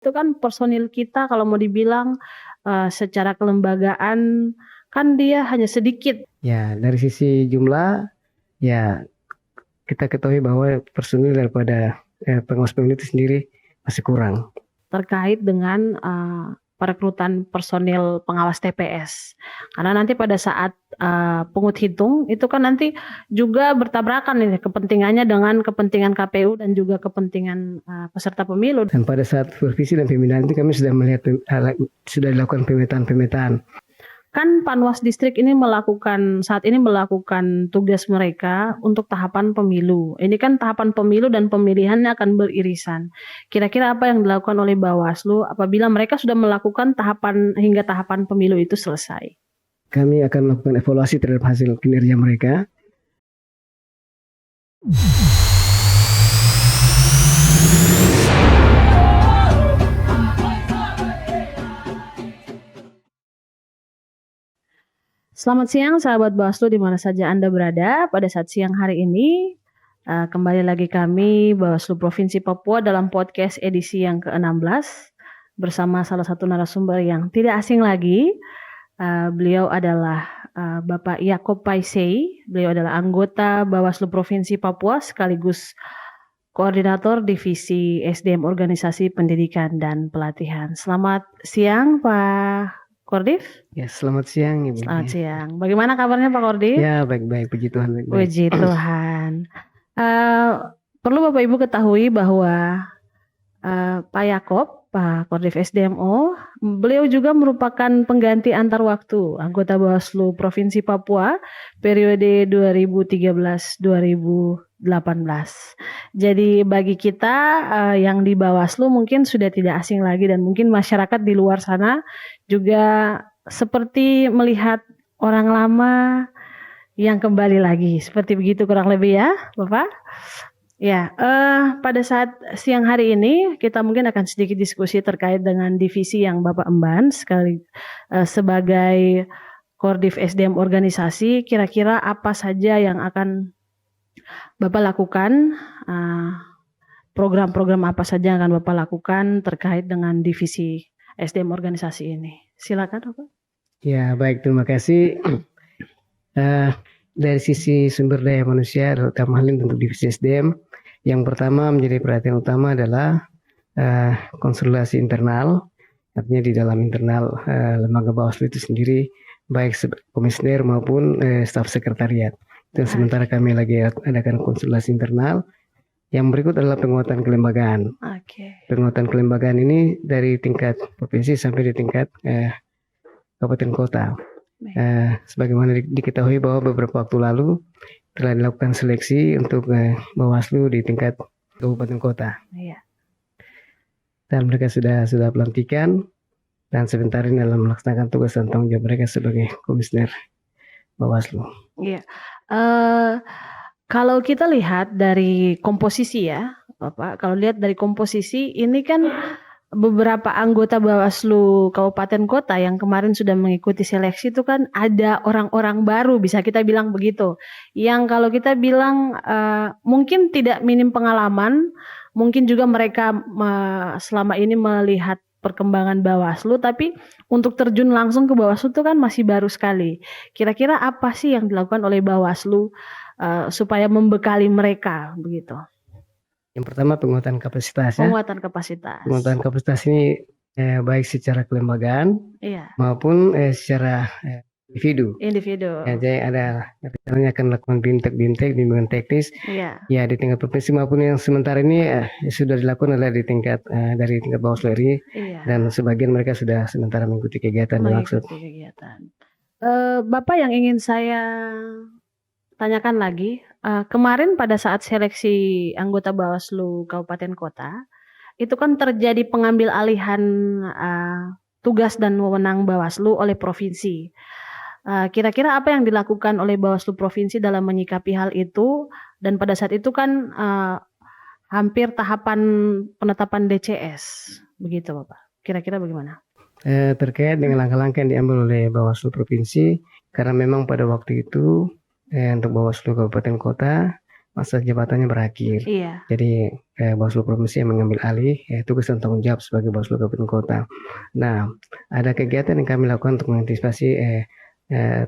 Itu kan personil kita kalau mau dibilang, secara kelembagaan kan dia hanya sedikit. Ya, dari sisi jumlah, ya kita ketahui bahwa personil daripada pengawas pemilu itu sendiri masih kurang. Terkait dengan, perekrutan personil pengawas TPS. Karena nanti pada saat, pungut hitung itu kan nanti juga bertabrakan nih kepentingannya dengan kepentingan KPU dan juga kepentingan, peserta pemilu. Dan pada saat supervisi dan pembinaan itu kami sudah melihat sudah dilakukan pemetaan. Kan Panwas Distrik ini saat ini melakukan tugas mereka untuk tahapan pemilu. Ini kan tahapan pemilu dan pemilihannya akan beririsan. Kira-kira apa yang dilakukan oleh Bawaslu apabila mereka sudah melakukan hingga tahapan pemilu itu selesai? Kami akan melakukan evaluasi terhadap hasil kinerja mereka. Selamat siang sahabat Bawaslu di mana saja Anda berada. Pada saat siang hari ini, kembali lagi kami Bawaslu Provinsi Papua dalam podcast edisi yang ke-16 bersama salah satu narasumber yang tidak asing lagi. Beliau adalah Bapak Yaakob Paisei. Beliau adalah anggota Bawaslu Provinsi Papua sekaligus Koordinator Divisi SDM Organisasi Pendidikan dan Pelatihan. Selamat siang Pak Kordif. Ya, selamat siang Ibu. Selamat siang. Bagaimana kabarnya Pak Kordif? Ya, baik-baik, puji Tuhan. Baik-baik. Puji Tuhan. Perlu Bapak Ibu ketahui bahwa Pak Yaakob, Pak Kordif SDMO, beliau juga merupakan pengganti antar waktu anggota Bawaslu Provinsi Papua periode 2013-2018. Jadi bagi kita yang di Bawaslu mungkin sudah tidak asing lagi dan mungkin masyarakat di luar sana juga seperti melihat orang lama yang kembali lagi. Seperti begitu kurang lebih ya, Bapak? Ya, pada saat siang hari ini kita mungkin akan sedikit diskusi terkait dengan divisi yang Bapak emban sebagai Koordif SDM organisasi. Kira-kira apa saja yang akan Bapak lakukan, program-program apa saja yang akan Bapak lakukan terkait dengan divisi SDM organisasi ini. Silakan Bapak. Ya, baik, terima kasih. Dari sisi sumber daya manusia, terutama hal ini untuk divisi SDM, yang pertama menjadi perhatian utama adalah konsolidasi internal, artinya di dalam internal lembaga Bawaslu itu sendiri, baik komisioner maupun staf sekretariat. Dan sementara kami lagi adakan konsolidasi internal. Yang berikut adalah penguatan kelembagaan. Penguatan kelembagaan ini dari tingkat provinsi sampai di tingkat kabupaten kota. Sebagaimana diketahui bahwa beberapa waktu lalu telah dilakukan seleksi untuk Bawaslu di tingkat kabupaten kota. Iya. Dan mereka sudah pelantikan dan sebentar ini dalam melaksanakan tugas dan tanggung jawab mereka sebagai komisioner Bawaslu. Iya. Kalau kita lihat dari komposisi ya, Bapak, kalau lihat dari komposisi ini kan beberapa anggota Bawaslu kabupaten kota yang kemarin sudah mengikuti seleksi itu kan ada orang-orang baru, bisa kita bilang begitu. Yang kalau kita bilang mungkin tidak minim pengalaman, mungkin juga mereka selama ini melihat perkembangan Bawaslu, tapi untuk terjun langsung ke Bawaslu itu kan masih baru sekali. Kira-kira apa sih yang dilakukan oleh Bawaslu supaya membekali mereka begitu? Yang pertama penguatan kapasitas. Penguatan kapasitas. Penguatan kapasitas ini baik secara kelembagaan maupun secara individu. Ya, jadi ada rencananya akan melakukan BIMTEK, bimbingan teknis. Ya di tingkat provinsi maupun yang sementara ini sudah dilakukan adalah di tingkat dari tingkat Bawaslu RI dan sebagian mereka sudah sementara mengikuti kegiatan dimaksud. Bapak yang ingin saya tanyakan lagi, kemarin pada saat seleksi anggota Bawaslu kabupaten kota itu kan terjadi pengambil alihan tugas dan wewenang Bawaslu oleh provinsi. Kira-kira apa yang dilakukan oleh Bawaslu Provinsi dalam menyikapi hal itu, dan pada saat itu kan hampir tahapan penetapan DCS, begitu Bapak. Kira-kira bagaimana? Terkait dengan langkah-langkah yang diambil oleh Bawaslu Provinsi, karena memang pada waktu itu untuk Bawaslu Kabupaten Kota masa jabatannya berakhir. Iya. Jadi Bawaslu Provinsi yang mengambil alih tugas dan tanggung jawab sebagai Bawaslu Kabupaten Kota. Nah, ada kegiatan yang kami lakukan untuk mengantisipasi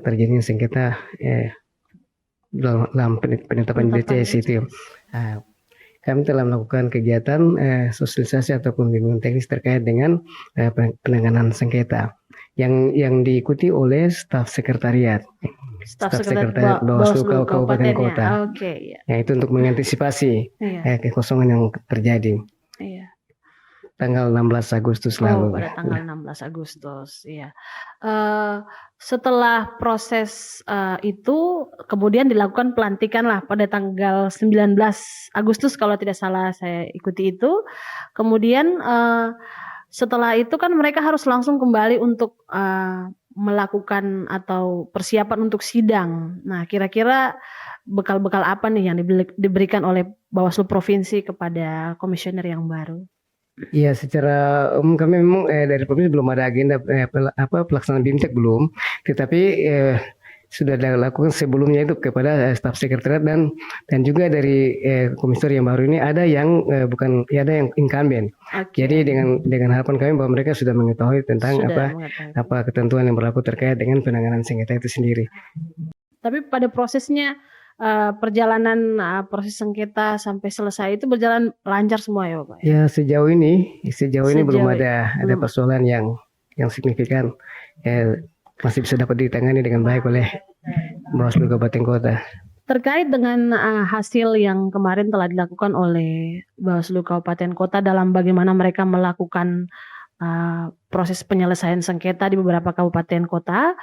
terjadinya sengketa dalam penetapan DCS itu. Kami telah melakukan kegiatan sosialisasi ataupun bimbingan teknis terkait dengan penanganan sengketa yang diikuti oleh staf sekretariat. Staf sekretariat Bawaslu Kabupaten Kota. Oke, ya. Ya, itu untuk mengantisipasi kekosongan yang terjadi. Iya. Tanggal 16 Agustus lalu. Pada tanggal 16 Agustus, iya. Setelah proses itu kemudian dilakukan pelantikan lah pada tanggal 19 Agustus kalau tidak salah saya ikuti itu. Kemudian setelah itu kan mereka harus langsung kembali untuk melakukan atau persiapan untuk sidang. Nah, kira-kira bekal-bekal apa nih yang diberikan oleh Bawaslu Provinsi kepada komisioner yang baru? Iya, secara umum kami memang dari provinsi belum ada agenda pelaksanaan BIMTEK belum, tetapi sudah dilakukan sebelumnya itu kepada staf sekretariat dan juga dari komisioner yang baru ini ada yang ada yang incumbent. Okay. Jadi dengan harapan kami bahwa mereka sudah mengetahui tentang apa ketentuan yang berlaku terkait dengan penanganan sengketa itu sendiri. Tapi pada prosesnya perjalanan proses sengketa sampai selesai itu berjalan lancar semua ya Bapak? Ya, sejauh ini belum ada persoalan yang signifikan. Masih bisa dapat ditangani dengan baik oleh Bawaslu Kabupaten Kota. Terkait dengan hasil yang kemarin telah dilakukan oleh Bawaslu Kabupaten Kota dalam bagaimana mereka melakukan proses penyelesaian sengketa di beberapa kabupaten kota,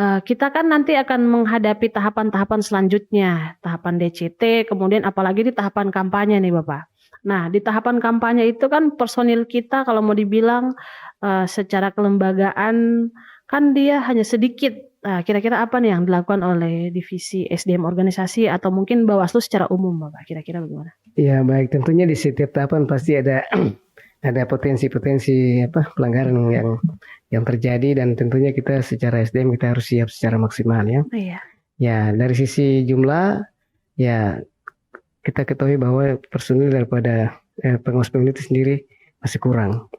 kita kan nanti akan menghadapi tahapan-tahapan selanjutnya, tahapan DCT, kemudian apalagi di tahapan kampanye nih Bapak. Nah, di tahapan kampanye itu kan personil kita kalau mau dibilang secara kelembagaan kan dia hanya sedikit. Nah, kira-kira apa nih yang dilakukan oleh divisi SDM organisasi atau mungkin Bawaslu secara umum, Bapak? Kira-kira bagaimana? Ya, baik. Tentunya di setiap tahapan pasti ada potensi-potensi pelanggaran yang terjadi dan tentunya kita secara SDM kita harus siap secara maksimal ya. Iya. Ya, dari sisi jumlah ya kita ketahui bahwa personil daripada pengawas pemilu itu sendiri masih kurang.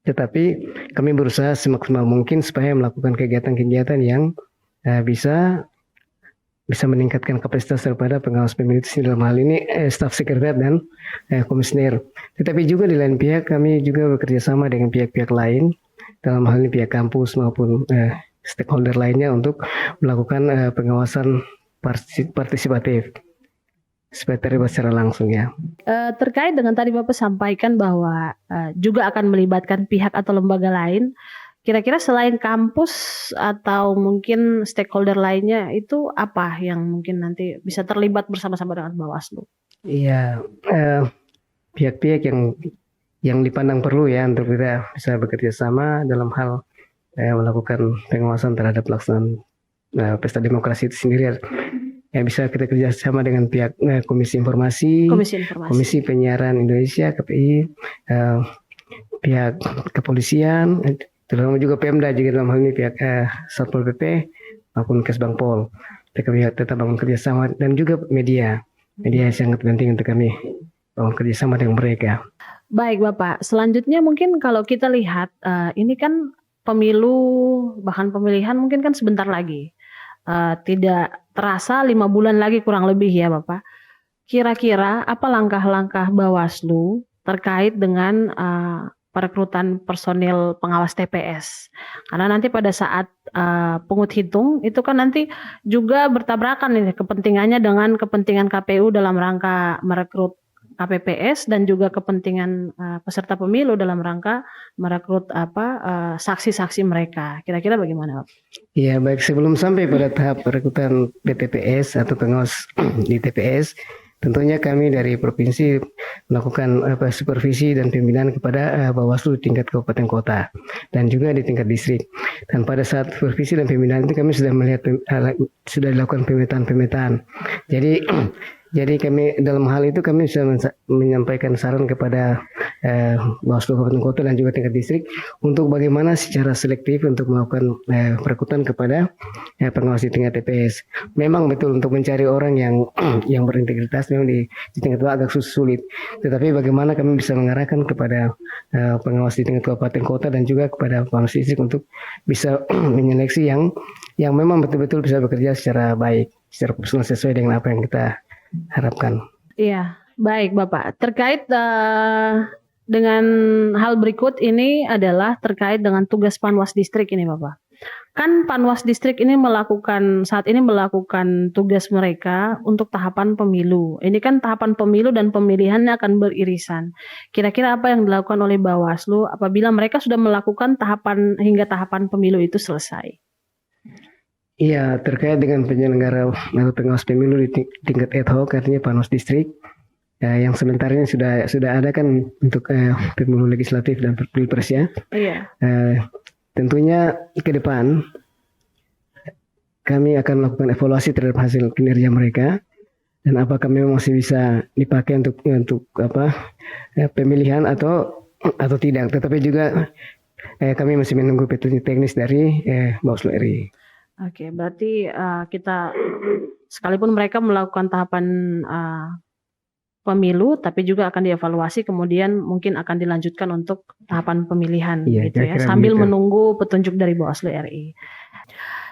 Tetapi kami berusaha semaksimal mungkin supaya melakukan kegiatan-kegiatan yang bisa meningkatkan kapasitas daripada pengawas pemilu itu dalam hal ini staf sekretariat dan komisioner. Tetapi juga di lain pihak kami juga bekerja sama dengan pihak-pihak lain dalam hal ini pihak kampus maupun stakeholder lainnya untuk melakukan pengawasan partisipatif supaya terlibat secara langsung ya. Terkait dengan tadi Bapak sampaikan bahwa juga akan melibatkan pihak atau lembaga lain, kira-kira selain kampus atau mungkin stakeholder lainnya itu apa yang mungkin nanti bisa terlibat bersama-sama dengan Bawaslu? Iya, pihak-pihak yang dipandang perlu ya untuk kita bisa bekerja sama dalam hal melakukan pengawasan terhadap pelaksanaan pesta demokrasi itu sendiri. Ya, bisa kita kerjasama dengan pihak Komisi Informasi, Komisi Penyiaran Indonesia, KPI, pihak kepolisian, terutama juga Pemda juga dalam hal ini pihak Satpol PP maupun Kesbangpol. Kita tetap bangun kerjasama dan juga media sangat penting untuk kami bangun kerjasama dengan mereka. Baik Bapak, selanjutnya mungkin kalau kita lihat ini kan pemilu bahkan pemilihan mungkin kan sebentar lagi. Tidak terasa 5 bulan lagi kurang lebih ya Bapak. Kira-kira apa langkah-langkah Bawaslu terkait dengan perekrutan personil pengawas TPS? Karena nanti pada saat pungut hitung itu kan nanti juga bertabrakan nih kepentingannya dengan kepentingan KPU dalam rangka merekrut KPPS dan juga kepentingan peserta pemilu dalam rangka merekrut saksi-saksi mereka. Kira-kira bagaimana, Pak? Iya, baik, sebelum sampai pada tahap perekrutan PTPS atau pengawas di TPS, tentunya kami dari provinsi melakukan supervisi dan pembinaan kepada Bawaslu di tingkat kabupaten kota dan juga di tingkat distrik. Dan pada saat supervisi dan pembinaan itu kami sudah melihat sudah dilakukan pemetaan. Jadi kami dalam hal itu kami sudah menyampaikan saran kepada Bawaslu Kabupaten Kota dan juga tingkat distrik untuk bagaimana secara selektif untuk melakukan perekrutan kepada pengawas di tingkat TPS. Memang betul untuk mencari orang yang yang berintegritas memang di tingkat bawah agak sulit. Tetapi bagaimana kami bisa mengarahkan kepada pengawas di tingkat kabupaten kota dan juga kepada pengawas distrik untuk bisa menyeleksi yang memang betul-betul bisa bekerja secara baik, secara profesional sesuai dengan apa yang kita harapkan. Iya, baik Bapak. Terkait dengan hal berikut ini adalah terkait dengan tugas Panwas Distrik ini Bapak. Kan Panwas Distrik ini saat ini melakukan tugas mereka untuk tahapan pemilu. Ini kan tahapan pemilu dan pemilihannya akan beririsan. Kira-kira apa yang dilakukan oleh Bawaslu apabila mereka sudah melakukan tahapan hingga tahapan pemilu itu selesai? Iya, terkait dengan penyelenggara atau pengawas pemilu di tingkat ad hoc artinya Panwas Distrik yang sebentar ini sudah ada kan untuk pemilu legislatif dan pilpres ya. Iya. Tentunya ke depan kami akan melakukan evaluasi terhadap hasil kinerja mereka dan apakah memang masih bisa dipakai untuk pemilihan atau tidak. Tetapi juga kami masih menunggu petunjuk teknis dari Bawaslu RI. Oke, berarti kita sekalipun mereka melakukan tahapan pemilu, tapi juga akan dievaluasi kemudian mungkin akan dilanjutkan untuk tahapan pemilihan, gitu ya, sambil menunggu petunjuk dari Bawaslu RI.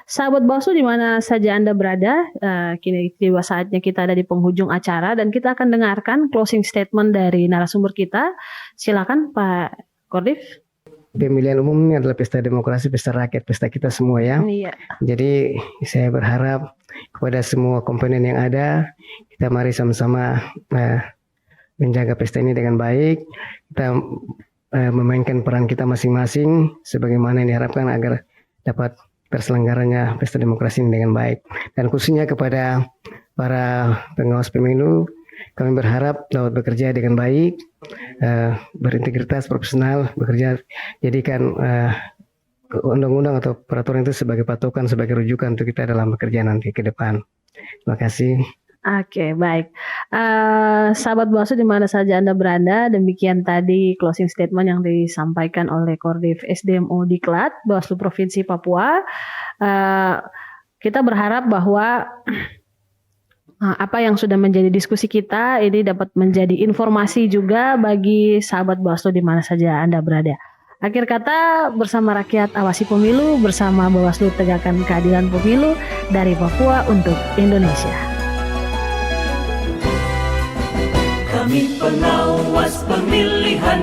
Sahabat Bawaslu di mana saja Anda berada, kini tiba saatnya kita ada di penghujung acara dan kita akan dengarkan closing statement dari narasumber kita. Silakan Pak Kordif. Pemilihan umum ini adalah pesta demokrasi, pesta rakyat, pesta kita semua ya. Iya. Jadi saya berharap kepada semua komponen yang ada, kita mari sama-sama menjaga pesta ini dengan baik. Kita memainkan peran kita masing-masing sebagaimana yang diharapkan agar dapat terselenggaranya pesta demokrasi ini dengan baik. Dan khususnya kepada para pengawas pemilu, kami berharap dapat bekerja dengan baik, berintegritas, profesional, bekerja, jadikan undang-undang atau peraturan itu sebagai patokan, sebagai rujukan untuk kita dalam bekerja nanti ke depan. Terima kasih. Oke, baik. Sahabat Bawaslu di mana saja Anda berada, demikian tadi closing statement yang disampaikan oleh Kordif SDMO Diklat, Bawaslu Provinsi Papua. Kita berharap bahwa apa yang sudah menjadi diskusi kita ini dapat menjadi informasi juga bagi sahabat Bawaslu di mana saja Anda berada. Akhir kata, bersama rakyat awasi pemilu, bersama Bawaslu tegakkan keadilan pemilu dari Papua untuk Indonesia. Kami pengawas pemilihan